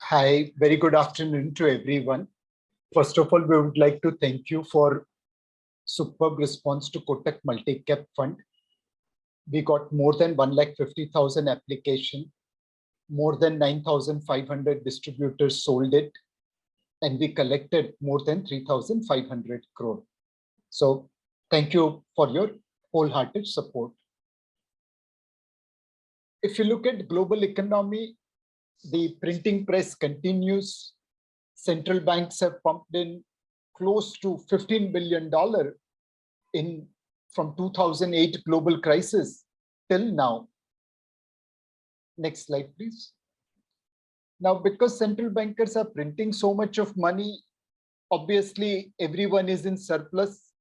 Hi, very good afternoon to everyone. First of all, we would like to thank you for superb response to Kotak Multi-Cap Fund. We got more than 1,50,000 application, more than 9,500 distributors sold it, and we collected more than 3,500 crore. So thank you for your wholehearted support. If you look at global economy, the printing press continues. Central banks have pumped in close to $15 billion in from 2008 global crisis till now. Next slide, please. Now, because central bankers are printing so much of money, obviously everyone is in surplus.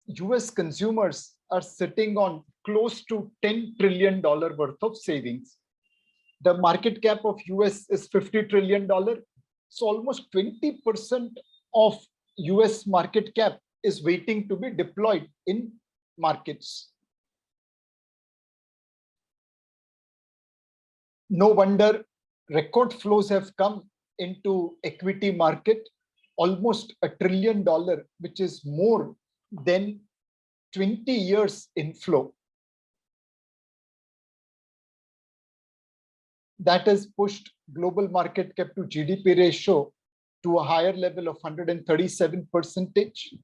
US consumers are sitting on close to $10 trillion worth of savings. The market cap of US is $50 trillion. So almost 20% of US market cap is waiting to be deployed in markets. No wonder record flows have come into equity market, almost $1 trillion, which is more than 20 years inflow. That has pushed global market cap to GDP ratio to a higher level of 137%.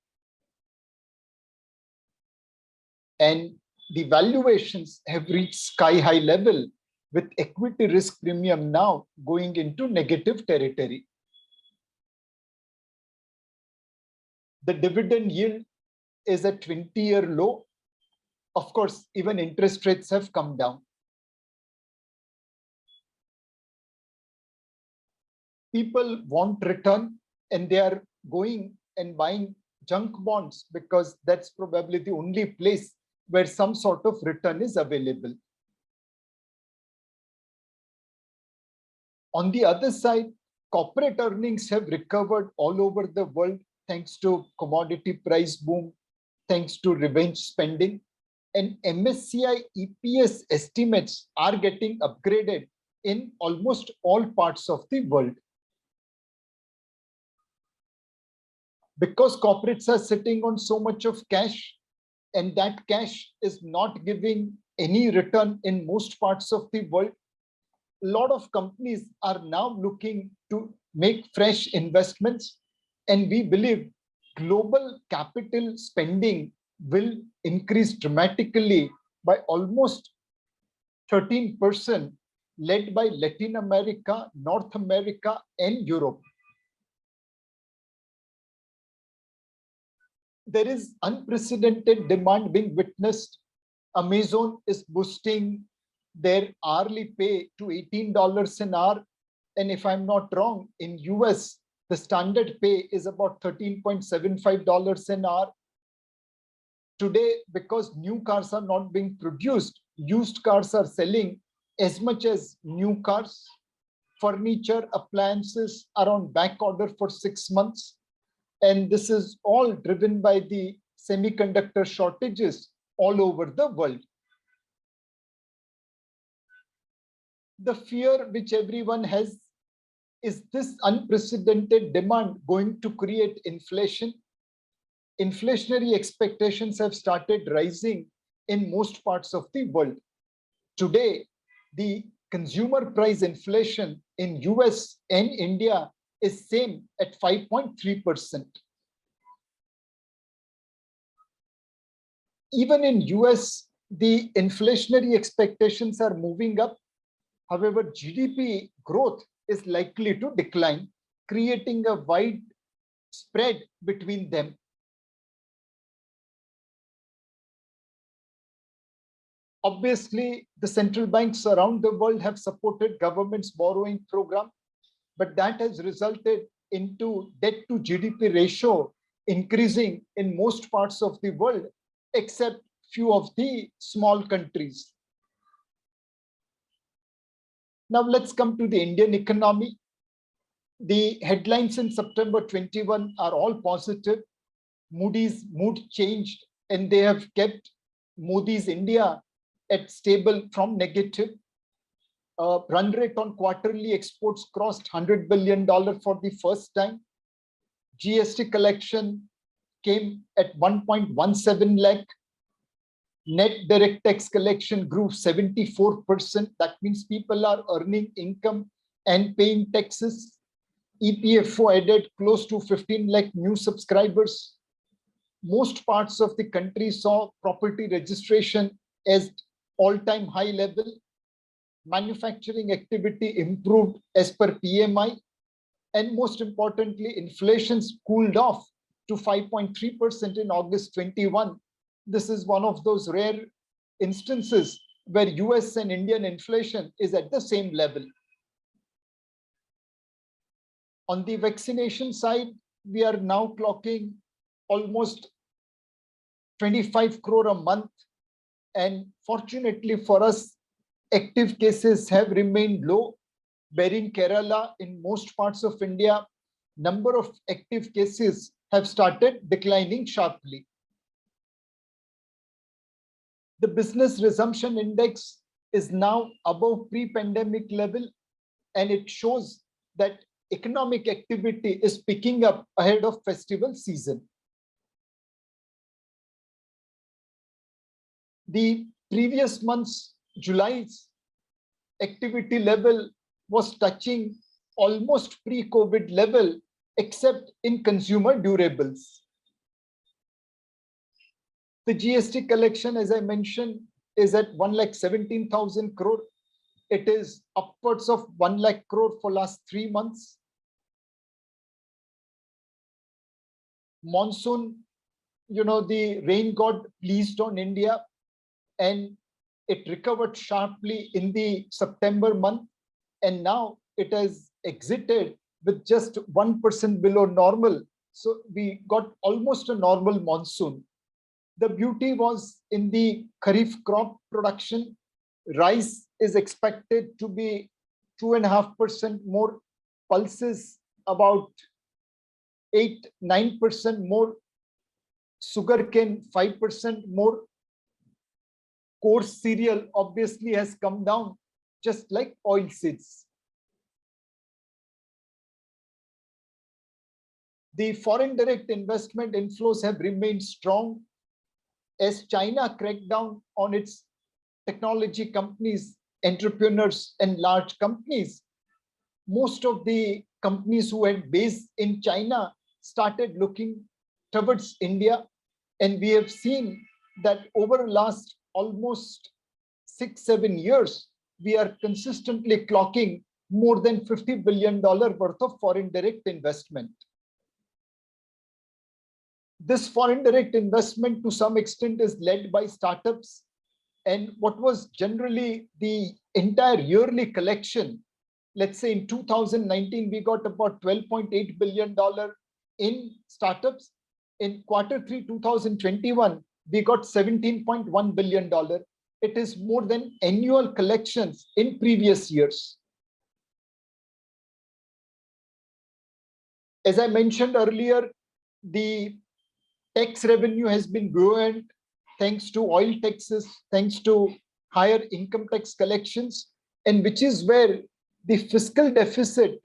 And the valuations have reached sky high level, with equity risk premium now going into negative territory. The dividend yield is a 20-year low. Of course, even interest rates have come down. People want return and they are going and buying junk bonds because that's probably the only place where some sort of return is available. On the other side, corporate earnings have recovered all over the world thanks to commodity price boom, thanks to revenge spending, and MSCI EPS estimates are getting upgraded in almost all parts of the world. Because corporates are sitting on so much of cash, and that cash is not giving any return in most parts of the world, a lot of companies are now looking to make fresh investments, and we believe global capital spending will increase dramatically by almost 13%, led by Latin America, North America, and Europe. There is unprecedented demand being witnessed. Amazon is boosting their hourly pay to $18 an hour. And if I'm not wrong, in US, the standard pay is about $13.75 an hour. Today, because new cars are not being produced, used cars are selling as much as new cars. Furniture, appliances are on back order for 6 months. And this is all driven by the semiconductor shortages all over the world. The fear which everyone has is this unprecedented demand going to create inflation? Inflationary expectations have started rising in most parts of the world. Today, the consumer price inflation in US and India is same at 5.3%. Even in US, the inflationary expectations are moving up. However, GDP growth is likely to decline, creating a wide spread between them. Obviously, the central banks around the world have supported government's borrowing program, but that has resulted into debt to GDP ratio increasing in most parts of the world, except few of the small countries. Now let's come to the Indian economy. The headlines in September 21 are all positive. Moody's mood changed and they have kept Moody's India at stable from negative. Run rate on quarterly exports crossed $100 billion for the first time. GST collection came at 1.17 lakh. Net direct tax collection grew 74%. That means people are earning income and paying taxes. EPFO added close to 15 lakh new subscribers. Most parts of the country saw property registration as all-time high level. Manufacturing activity improved as per PMI. And most importantly, inflation cooled off to 5.3% in August 21. This is one of those rare instances where US and Indian inflation is at the same level. On the vaccination side, we are now clocking almost 25 crore a month. And fortunately for us, active cases have remained low. Barring Kerala, in most parts of India, number of active cases have started declining sharply. The business resumption index is now above pre-pandemic level, and it shows that economic activity is picking up ahead of festival season. The previous month's July's activity level was touching almost pre-COVID level, except in consumer durables. The GST collection, as I mentioned, is at 1,17,000 crore. It is upwards of 1 lakh crore for last 3 months. Monsoon, the rain got pleased on India, and it recovered sharply in the September month. And now it has exited with just 1% below normal. So we got almost a normal monsoon. The beauty was in the Kharif crop production. Rice is expected to be 2.5% more, pulses about 8-9% more, sugarcane 5% more. Coarse cereal obviously has come down, just like oilseeds. The foreign direct investment inflows have remained strong as China cracked down on its technology companies, entrepreneurs, and large companies. Most of the companies who had base in China started looking towards India, and we have seen that over the last almost 6-7 years, we are consistently clocking more than $50 billion worth of foreign direct investment. This foreign direct investment to some extent is led by startups, and what was generally the entire yearly collection, let's say in 2019, we got about $12.8 billion in startups. In Q3 2021, we got $17.1 billion. It is more than annual collections in previous years. As I mentioned earlier, the tax revenue has been buoyant thanks to oil taxes, thanks to higher income tax collections, and which is where the fiscal deficit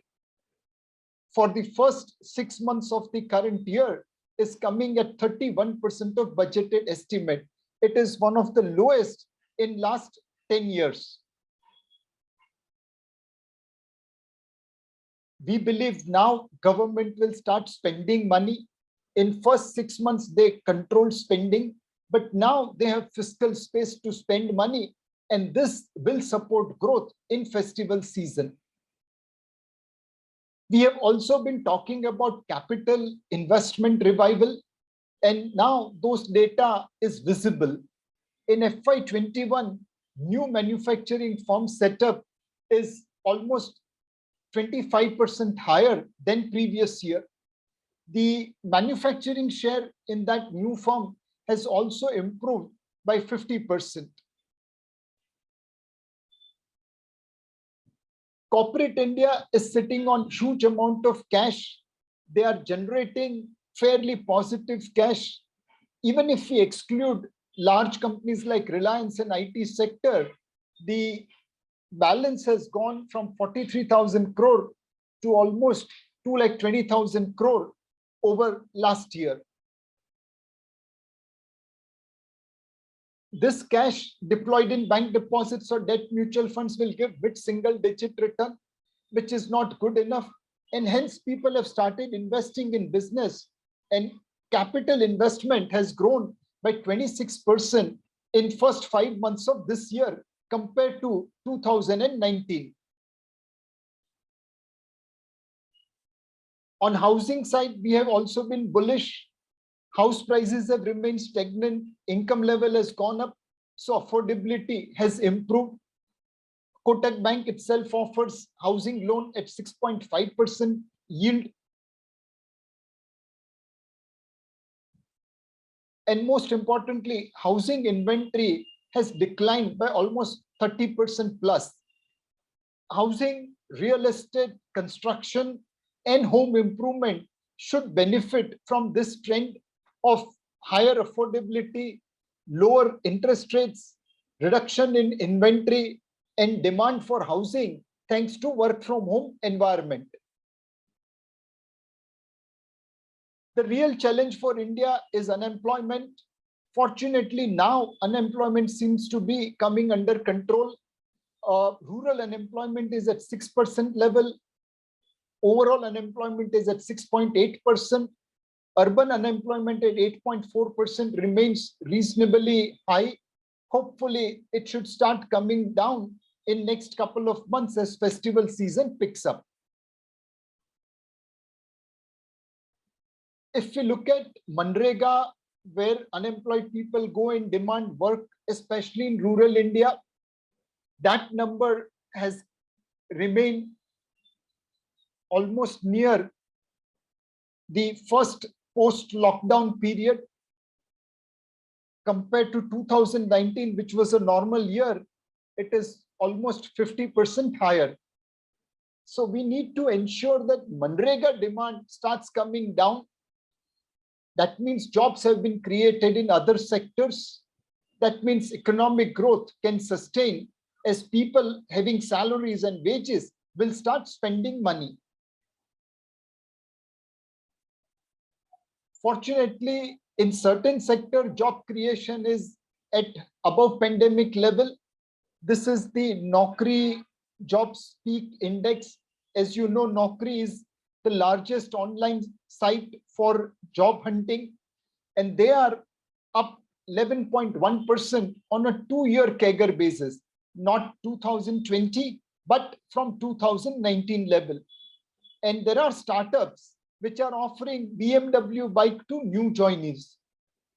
for the first 6 months of the current year is coming at 31% of budgeted estimate. It is one of the lowest in last 10 years. We believe now government will start spending money. In first 6 months, they controlled spending, but now they have fiscal space to spend money, and this will support growth in festival season. We have also been talking about capital investment revival, and now those data is visible. In FY21, new manufacturing firm setup is almost 25% higher than previous year. The manufacturing share in that new firm has also improved by 50%. Corporate India is sitting on huge amount of cash. They are generating fairly positive cash. Even if we exclude large companies like Reliance and IT sector, the balance has gone from 43,000 crore to almost 2,20,000 crore over last year. This cash deployed in bank deposits or debt mutual funds will give mid-single digit return, which is not good enough. And hence people have started investing in business, and capital investment has grown by 26% in first 5 months of this year compared to 2019. On housing side, we have also been bullish. House prices have remained stagnant, income level has gone up, so affordability has improved. Kotak Bank itself offers housing loan at 6.5% yield. And most importantly, housing inventory has declined by almost 30% plus. Housing, real estate, construction, and home improvement should benefit from this trend of higher affordability, lower interest rates, reduction in inventory, and demand for housing thanks to work from home environment. The real challenge for India is unemployment. Fortunately, now unemployment seems to be coming under control. Rural unemployment is at 6% level. Overall unemployment is at 6.8%. Urban unemployment at 8.4% remains reasonably high. Hopefully, it should start coming down in next couple of months as festival season picks up. If we look at Manrega, where unemployed people go and demand work, especially in rural India, that number has remained almost near the first post-lockdown period. Compared to 2019, which was a normal year, it is almost 50% higher. So we need to ensure that Manrega demand starts coming down. That means jobs have been created in other sectors. That means economic growth can sustain as people having salaries and wages will start spending money. Fortunately, in certain sector, job creation is at above pandemic level. This is the Naukri Jobs Peak Index. As you know, Naukri is the largest online site for job hunting, and they are up 11.1% on a 2-year CAGR basis, not 2020, but from 2019 level. And there are startups which are offering BMW bike to new joinees.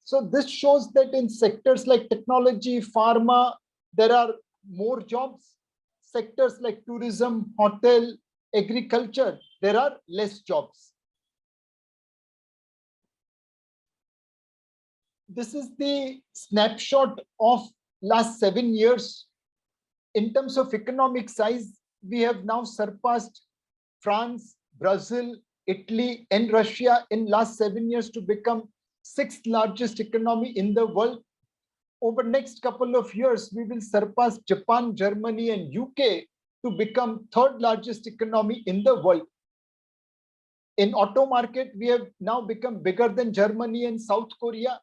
So this shows that in sectors like technology, pharma, there are more jobs. Sectors like tourism, hotel, agriculture, there are less jobs. This is the snapshot of last 7 years. In terms of economic size, we have now surpassed France, Brazil, Italy, and Russia in last 7 years to become 6th largest economy in the world. Over next couple of years, we will surpass Japan, Germany, and UK to become 3rd largest economy in the world. In auto market, we have now become bigger than Germany and South Korea,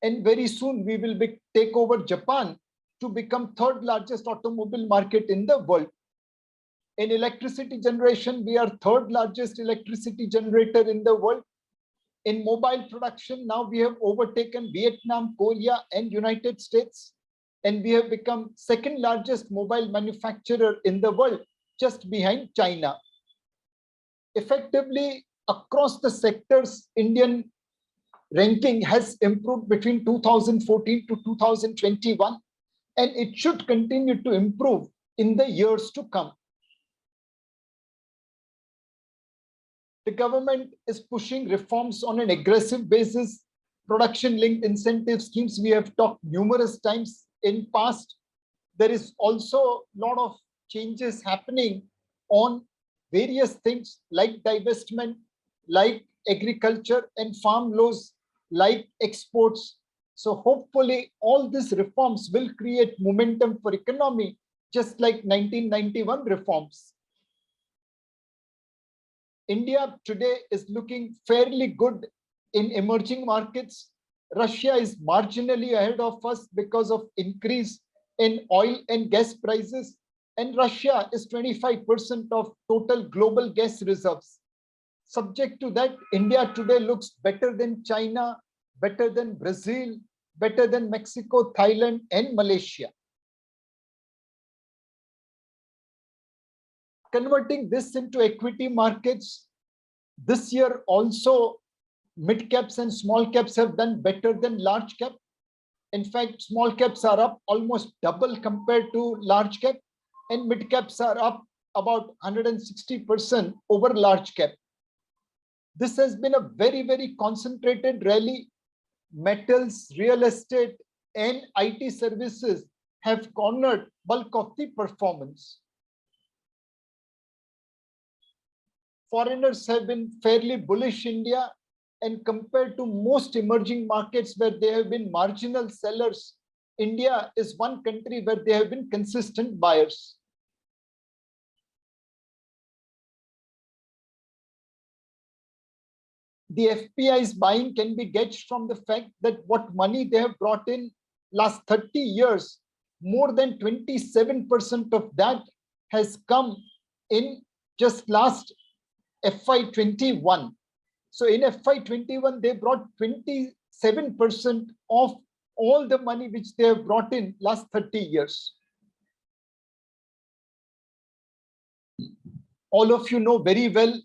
and very soon we will take over Japan to become 3rd largest automobile market in the world. In electricity generation, we are 3rd largest electricity generator in the world. In mobile production, now we have overtaken Vietnam, Korea, and United States, and we have become 2nd largest mobile manufacturer in the world, just behind China. Effectively, across the sectors, Indian ranking has improved between 2014 to 2021, and it should continue to improve in the years to come. The government is pushing reforms on an aggressive basis. Production-linked incentive schemes, we have talked numerous times in past. There is also a lot of changes happening on various things like divestment, like agriculture and farm laws, like exports. So hopefully all these reforms will create momentum for economy, just like 1991 reforms. India today is looking fairly good in emerging markets. Russia is marginally ahead of us because of increase in oil and gas prices. And Russia is 25% of total global gas reserves. Subject to that, India today looks better than China, better than Brazil, better than Mexico, Thailand, and Malaysia. Converting this into equity markets, this year also mid caps and small caps have done better than large cap. In fact, small caps are up almost double compared to large cap, and mid caps are up about 160% over large cap. This has been a very, very concentrated rally. Metals, real estate, and IT services have cornered bulk of the performance. Foreigners have been fairly bullish India, and compared to most emerging markets where they have been marginal sellers, India is one country where they have been consistent buyers. The FPI's buying can be gauged from the fact that what money they have brought in last 30 years, more than 27% of that has come in just last FY21. So in FY21, they brought 27% of all the money which they have brought in last 30 years. All of you know very well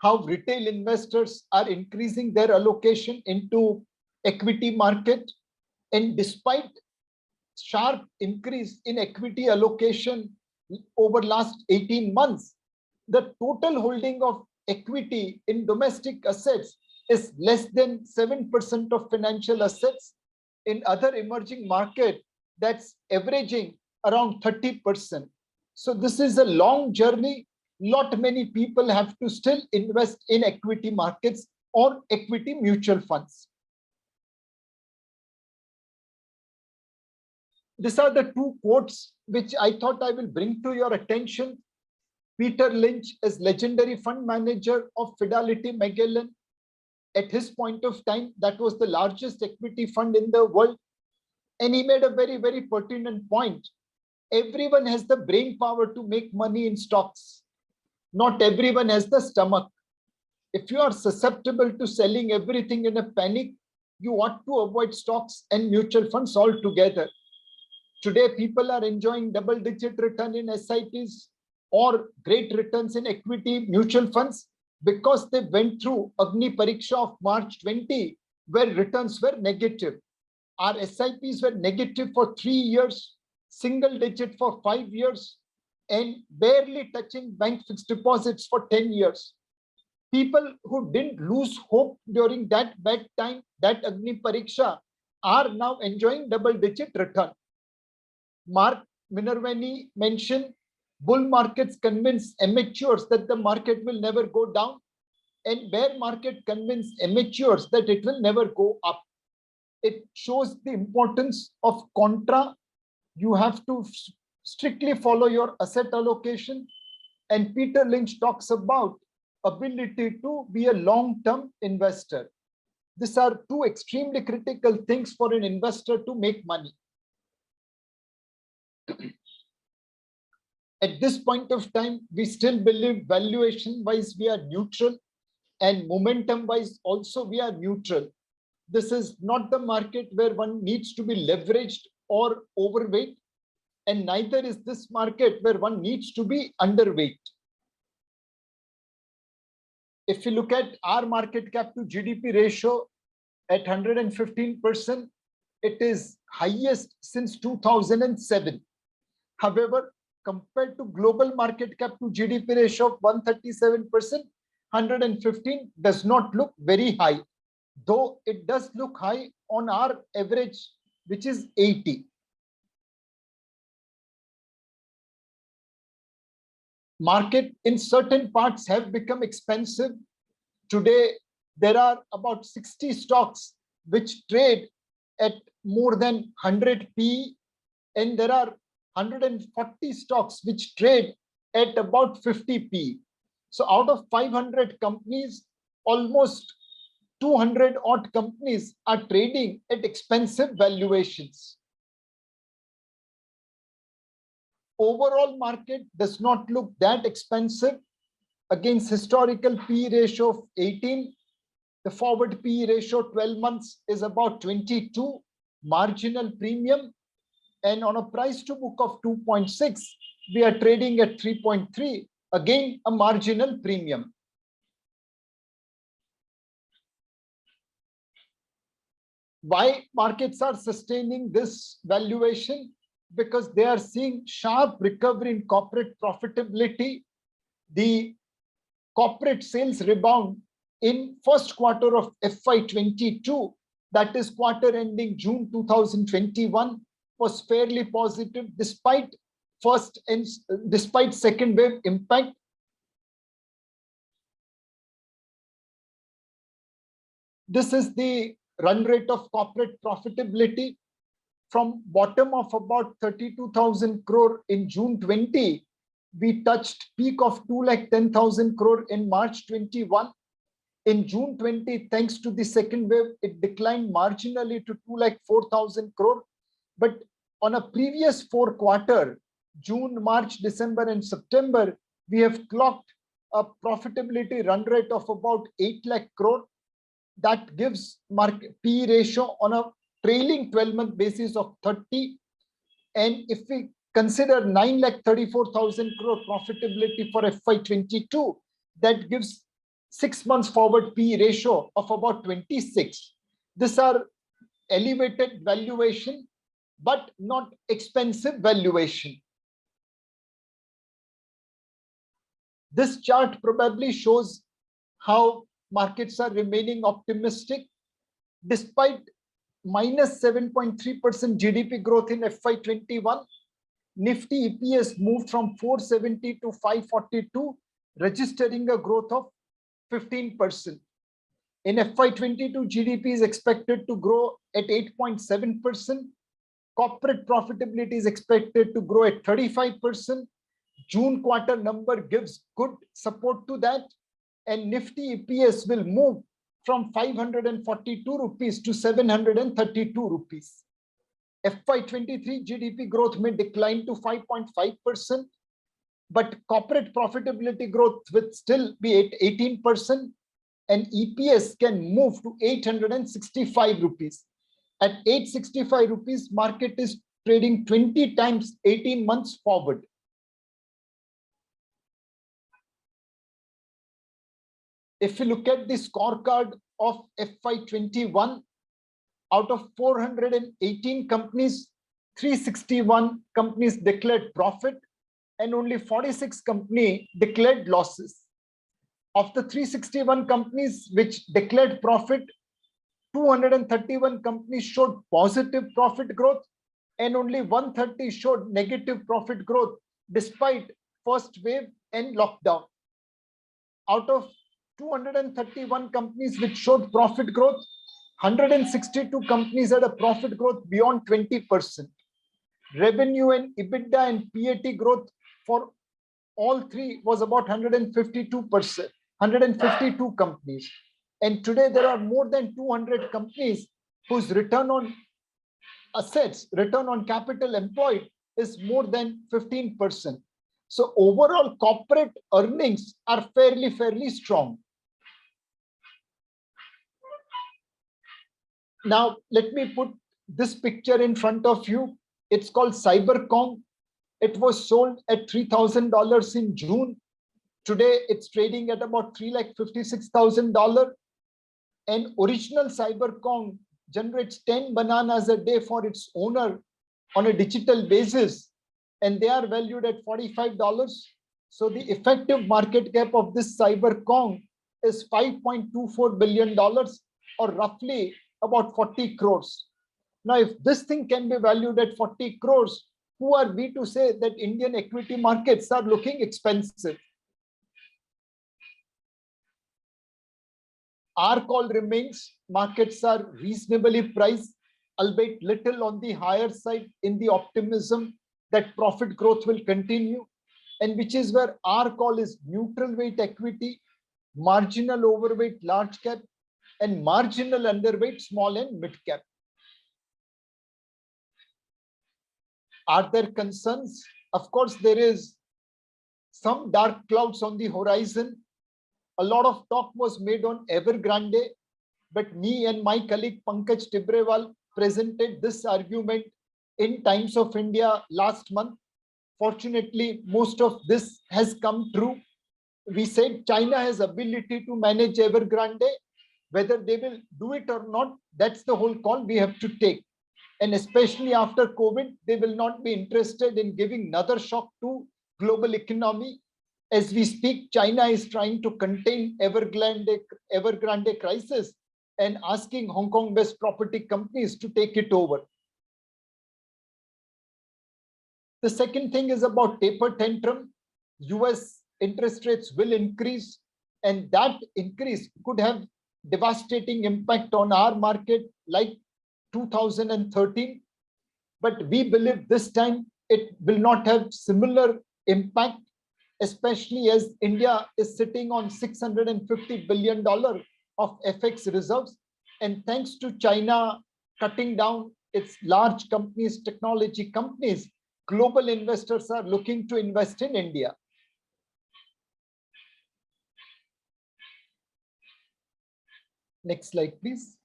how retail investors are increasing their allocation into equity market. And despite sharp increase in equity allocation over last 18 months, the total holding of equity in domestic assets is less than 7% of financial assets. In other emerging market, that's averaging around 30%. So this is a long journey. Not many people have to still invest in equity markets or equity mutual funds. These are the two quotes which I thought I will bring to your attention. Peter Lynch is legendary fund manager of Fidelity Magellan. At his point of time, that was the largest equity fund in the world. And he made a very, very pertinent point. Everyone has the brain power to make money in stocks. Not everyone has the stomach. If you are susceptible to selling everything in a panic, you ought to avoid stocks and mutual funds altogether. Today, people are enjoying double-digit return in SIPs or great returns in equity mutual funds because they went through Agni Pariksha of March 20, where returns were negative. Our SIPs were negative for 3 years, single digit for 5 years, and barely touching bank fixed deposits for 10 years. People who didn't lose hope during that bad time, that Agni Pariksha, are now enjoying double-digit return. Mark Minervini mentioned bull markets convince amateurs that the market will never go down, and bear market convince amateurs that it will never go up. It shows the importance of contra. You have to strictly follow your asset allocation. And Peter Lynch talks about ability to be a long-term investor. These are two extremely critical things for an investor to make money. At this point of time, we still believe valuation-wise we are neutral, and momentum-wise also we are neutral. This is not the market where one needs to be leveraged or overweight, and neither is this market where one needs to be underweight. If you look at our market cap to GDP ratio at 115%, it is highest since 2007. However, compared to global market cap to GDP ratio of 137%, 115 does not look very high, though it does look high on our average, which is 80. Market in certain parts have become expensive. Today, there are about 60 stocks which trade at more than 100 P, and there are 140 stocks which trade at about 50p. So out of 500 companies, almost 200 odd companies are trading at expensive valuations. Overall market does not look that expensive against historical P ratio of 18. The forward P ratio 12 months is about 22, marginal premium. And on a price to book of 2.6, we are trading at 3.3, again a marginal premium. Why markets are sustaining this valuation? Because they are seeing sharp recovery in corporate profitability. The corporate sales rebound in first quarter of FY22, that is quarter ending June 2021, was fairly positive despite second wave impact. This is the run rate of corporate profitability. From bottom of about 32,000 crore in June 20, we touched peak of 2,10,000 crore in March 21. In June 20, thanks to the second wave, it declined marginally to 2,04,000 crore. But on a previous 4 quarter, June, March, December, and September, we have clocked a profitability run rate of about 8 lakh crore. That gives market P ratio on a trailing 12-month basis of 30. And if we consider 9,34,000 crore profitability for FY22, that gives 6 months forward P ratio of about 26. These are elevated valuation, but not expensive valuation. This chart probably shows how markets are remaining optimistic. Despite minus 7.3% GDP growth in FY21, Nifty EPS moved from 470 to 542, registering a growth of 15%. In FY22, GDP is expected to grow at 8.7%. Corporate profitability is expected to grow at 35%. June quarter number gives good support to that. And Nifty EPS will move from 542 rupees to 732 rupees. FY23 GDP growth may decline to 5.5%, but corporate profitability growth will still be at 18%, and EPS can move to 865 rupees. At 865 rupees, market is trading 20 times 18 months forward. If you look at the scorecard of FY21, out of 418 companies, 361 companies declared profit and only 46 companies declared losses. Of the 361 companies which declared profit, 231 companies showed positive profit growth and only 130 showed negative profit growth despite first wave and lockdown. Out of 231 companies which showed profit growth, 162 companies had a profit growth beyond 20%. Revenue and EBITDA and PAT growth for all three was about 152%, 152 companies. And today there are more than 200 companies whose return on assets, return on capital employed is more than 15%. So overall corporate earnings are fairly strong. Now, let me put this picture in front of you. It's called Cybercom. It was sold at $3,000 in June. Today, it's trading at about $356,000. And original Cybercom generates 10 bananas a day for its owner on a digital basis. And they are valued at $45. So the effective market cap of this Cybercom is $5.24 billion, or roughly about 40 crores. Now, if this thing can be valued at 40 crores, who are we to say that Indian equity markets are looking expensive? Our call remains markets are reasonably priced, albeit little on the higher side in the optimism that profit growth will continue, and which is where our call is neutral weight equity, marginal overweight large cap, and marginal underweight small and mid cap. Are there concerns? Of course, there is some dark clouds on the horizon. A lot of talk was made on Evergrande, but me and my colleague Pankaj Tibrewal presented this argument in Times of India last month. Fortunately, most of this has come true. We said China has ability to manage Evergrande. Whether they will do it or not, that's the whole call we have to take. And especially after COVID, they will not be interested in giving another shock to global economy. As we speak, China is trying to contain Evergrande crisis and asking Hong Kong-based property companies to take it over. The second thing is about taper tantrum. US interest rates will increase, and that increase could have devastating impact on our market like 2013. But we believe this time it will not have similar impact, especially as India is sitting on $650 billion of FX reserves. And thanks to China cutting down its large companies, technology companies, global investors are looking to invest in India. Next slide, please.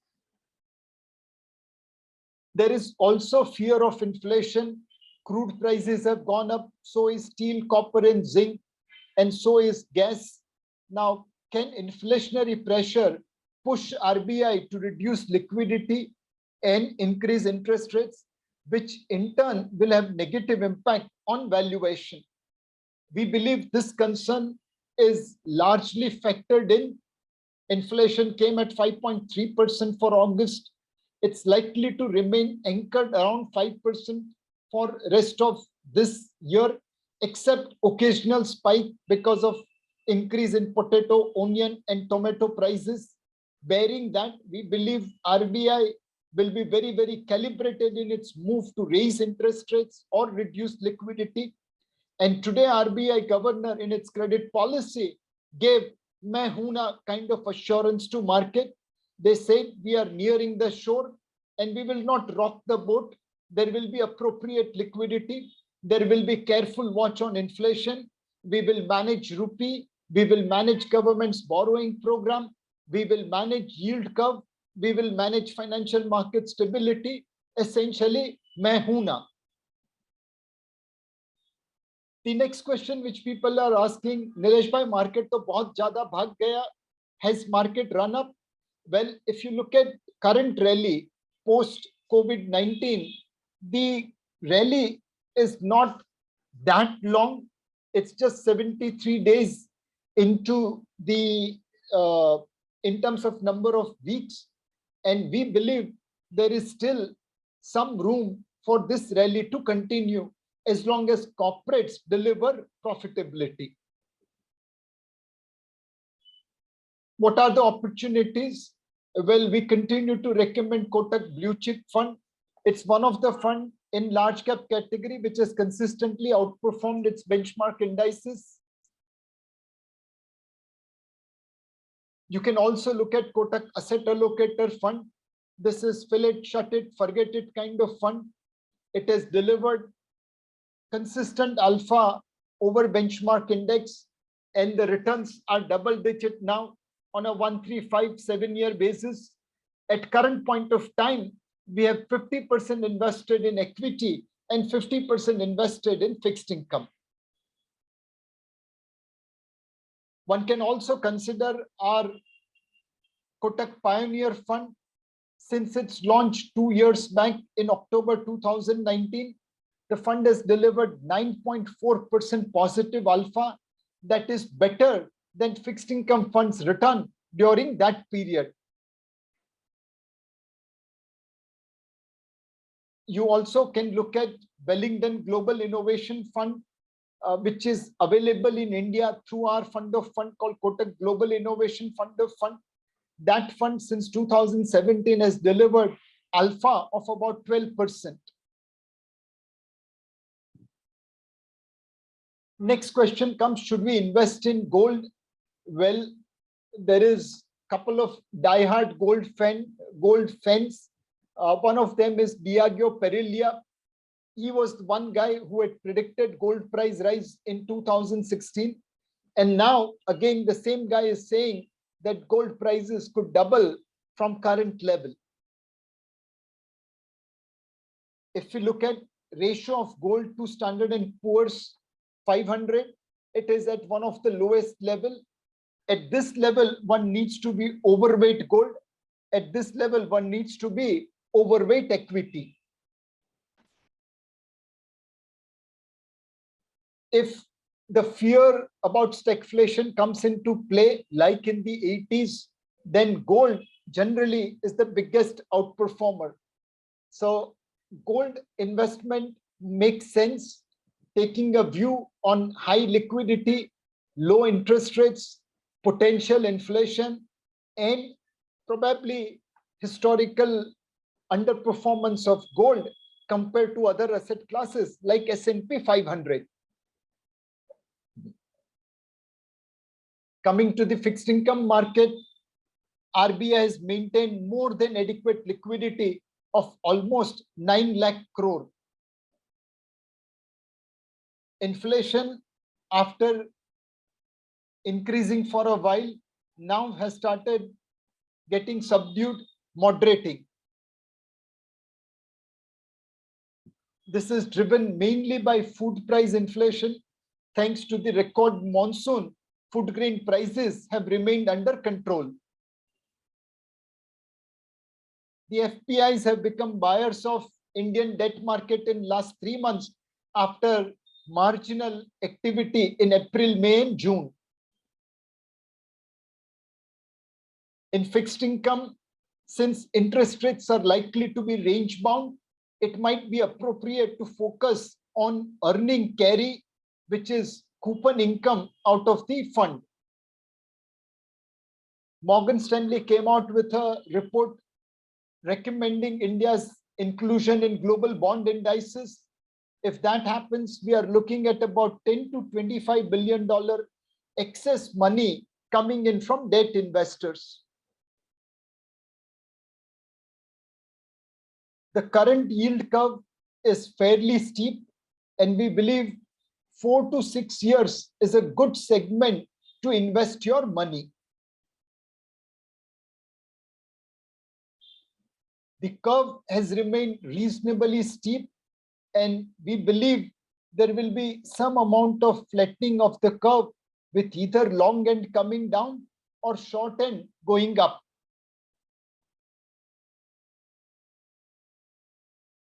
There is also fear of inflation. Crude prices have gone up, so is steel, copper, and zinc, and so is gas. Now, can inflationary pressure push RBI to reduce liquidity and increase interest rates, which in turn will have negative impact on valuation? We believe this concern is largely factored in. Inflation came at 5.3% for August. It's likely to remain anchored around 5% for rest of this year, except occasional spike because of increase in potato, onion, and tomato prices. Bearing that, we believe RBI will be very, very calibrated in its move to raise interest rates or reduce liquidity. And today, RBI governor in its credit policy gave "main hoon na" kind of assurance to market. They said we are nearing the shore and we will not rock the boat. There will be appropriate liquidity. There will be careful watch on inflation. We will manage rupee. We will manage government's borrowing program. We will manage yield curve. We will manage financial market stability. Essentially, "main hoon na." The next question which people are asking, Nilesh bhai, market to bahut zyada bhag gaya. Has market run up? Well, if you look at current rally post COVID-19, the rally is not that long. It's just 73 days into the in terms of number of weeks, and we believe there is still some room for this rally to continue as long as corporates deliver profitability. What are the opportunities? Well, we continue to recommend Kotak Blue Chip Fund. It's one of the fund in large cap category which has consistently outperformed its benchmark indices. You can also look at Kotak Asset Allocator Fund. This is fill it, shut it, forget it kind of fund. It has delivered consistent alpha over benchmark index, and the returns are double digit now on a 1, 3, 5, 7-year basis. At current point of time, we have 50% invested in equity and 50% invested in fixed income. One can also consider our Kotak Pioneer Fund. Since its launch 2 years back in October 2019, the fund has delivered 9.4% positive alpha. That is better than fixed income funds return during that period. You also can look at Wellington Global Innovation Fund, which is available in India through our fund of fund called Kotak Global Innovation Fund of Fund. That fund since 2017 has delivered alpha of about 12%. Next question comes, should we invest in gold? Well, there is a couple of diehard gold fans. One of them is Diageo Pereira. He was the one guy who had predicted gold price rise in 2016. And now again, the same guy is saying that gold prices could double from current level. If we look at ratio of gold to Standard & Poor's 500, it is at one of the lowest level. At this level, one needs to be overweight gold. At this level, one needs to be overweight equity. If the fear about stagflation comes into play, like in the 80s, then gold generally is the biggest outperformer. So gold investment makes sense, taking a view on high liquidity, low interest rates, potential inflation, and probably historical underperformance of gold compared to other asset classes like S&P 500. Coming to the fixed income market, RBI has maintained more than adequate liquidity of almost 9 lakh crore. Inflation, after increasing for a while, now has started getting subdued, moderating. This is driven mainly by food price inflation. Thanks to the record monsoon, food grain prices have remained under control. The FPIs have become buyers of Indian debt market in last 3 months after marginal activity in April, May, and June. In fixed income, since interest rates are likely to be range bound, it might be appropriate to focus on earning carry, which is coupon income out of the fund. Morgan Stanley came out with a report recommending India's inclusion in global bond indices. If that happens, we are looking at about $10 to $25 billion excess money coming in from debt investors. The current yield curve is fairly steep, and we believe 4 to 6 years is a good segment to invest your money. The curve has remained reasonably steep, and we believe there will be some amount of flattening of the curve, with either long end coming down or short end going up.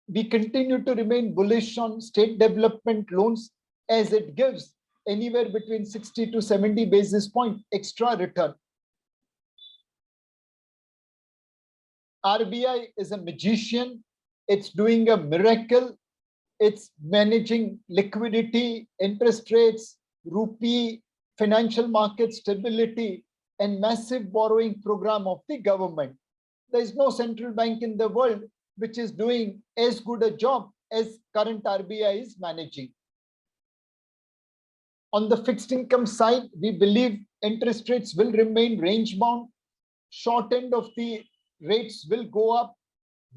We continue to remain bullish on state development loans, as it gives anywhere between 60 to 70 basis point extra return. RBI is a magician. It's doing a miracle. It's managing liquidity, interest rates, rupee, financial market stability, and massive borrowing program of the government. There is no central bank in the world which is doing as good a job as current RBI is managing. On the fixed income side, we believe interest rates will remain range bound. Short end of the rates will go up,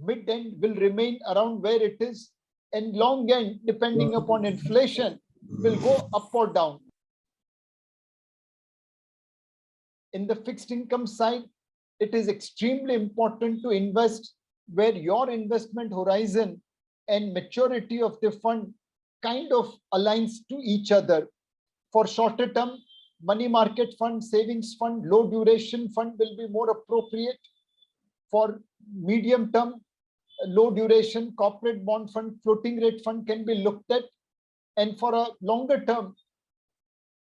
mid end will remain around where it is, and long end, depending upon inflation, will go up or down. In the fixed income side, it is extremely important to invest where your investment horizon and maturity of the fund kind of aligns to each other. For shorter term, money market fund, savings fund, low duration fund will be more appropriate. For medium term, low duration corporate bond fund, floating rate fund can be looked at. And for a longer term,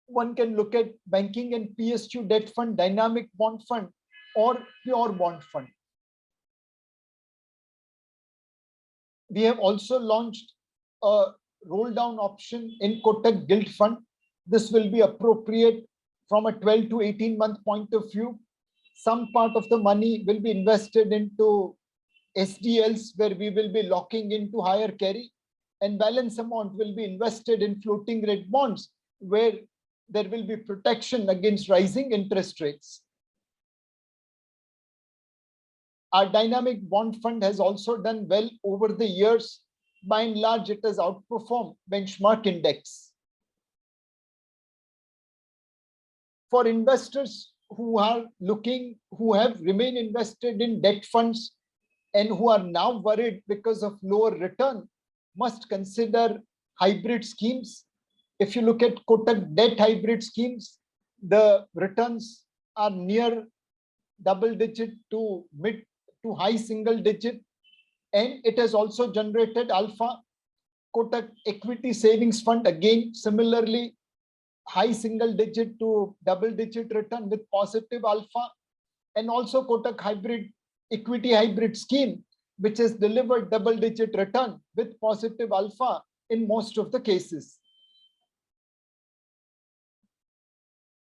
one can look at banking and PSU debt fund, dynamic bond fund, or pure bond fund. We have also launched a roll down option in Kotak Gilt Fund. This will be appropriate from a 12 to 18 month point of view. Some part of the money will be invested into SDLs, where we will be locking into higher carry, and balance amount will be invested in floating rate bonds, where there will be protection against rising interest rates. Our dynamic bond fund has also done well over the years. By and large, it has outperformed benchmark index. For investors who are looking, who have remained invested in debt funds and who are now worried because of lower return, must consider hybrid schemes. If you look at Kotak debt hybrid schemes, the returns are near double digit to mid to high single digit, and it has also generated alpha. Kotak equity savings fund, again, similarly, high single digit to double digit return with positive alpha, and also Kotak hybrid equity hybrid scheme, which has delivered double digit return with positive alpha in most of the cases.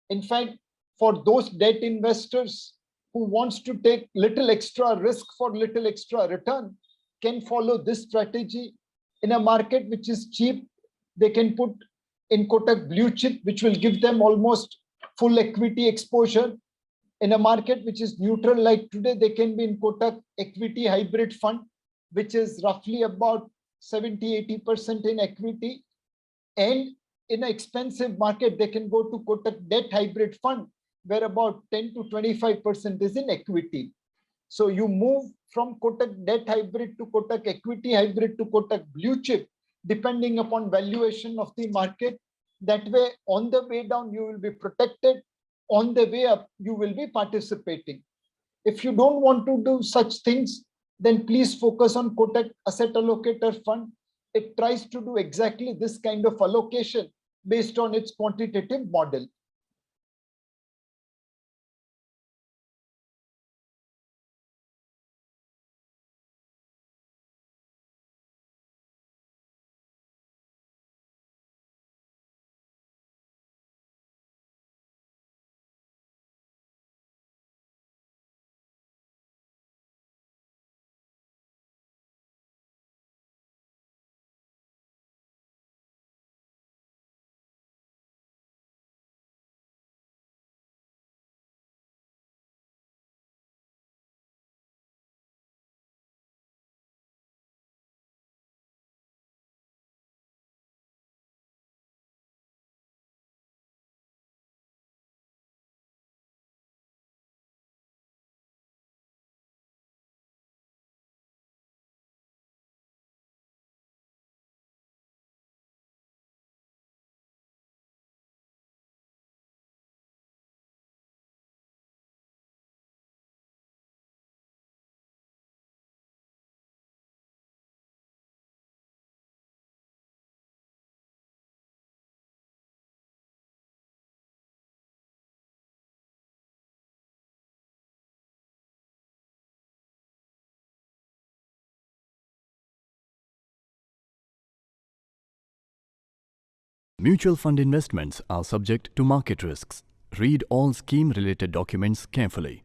In fact, for those debt investors who wants to take little extra risk for little extra return, can follow this strategy. In a market which is cheap, they can put in Kotak blue chip, which will give them almost full equity exposure. In a market which is neutral like today, they can be in Kotak equity hybrid fund, which is roughly about 70-80% in equity. And in an expensive market, they can go to Kotak debt hybrid fund, where about 10 to 25% is in equity. So you move from Kotak debt hybrid to Kotak equity hybrid to Kotak blue chip, depending upon valuation of the market. That way, on the way down, you will be protected. On the way up, you will be participating. If you don't want to do such things, then please focus on Kotak Asset Allocator Fund. It tries to do exactly this kind of allocation based on its quantitative model. Mutual fund investments are subject to market risks. Read all scheme-related documents carefully.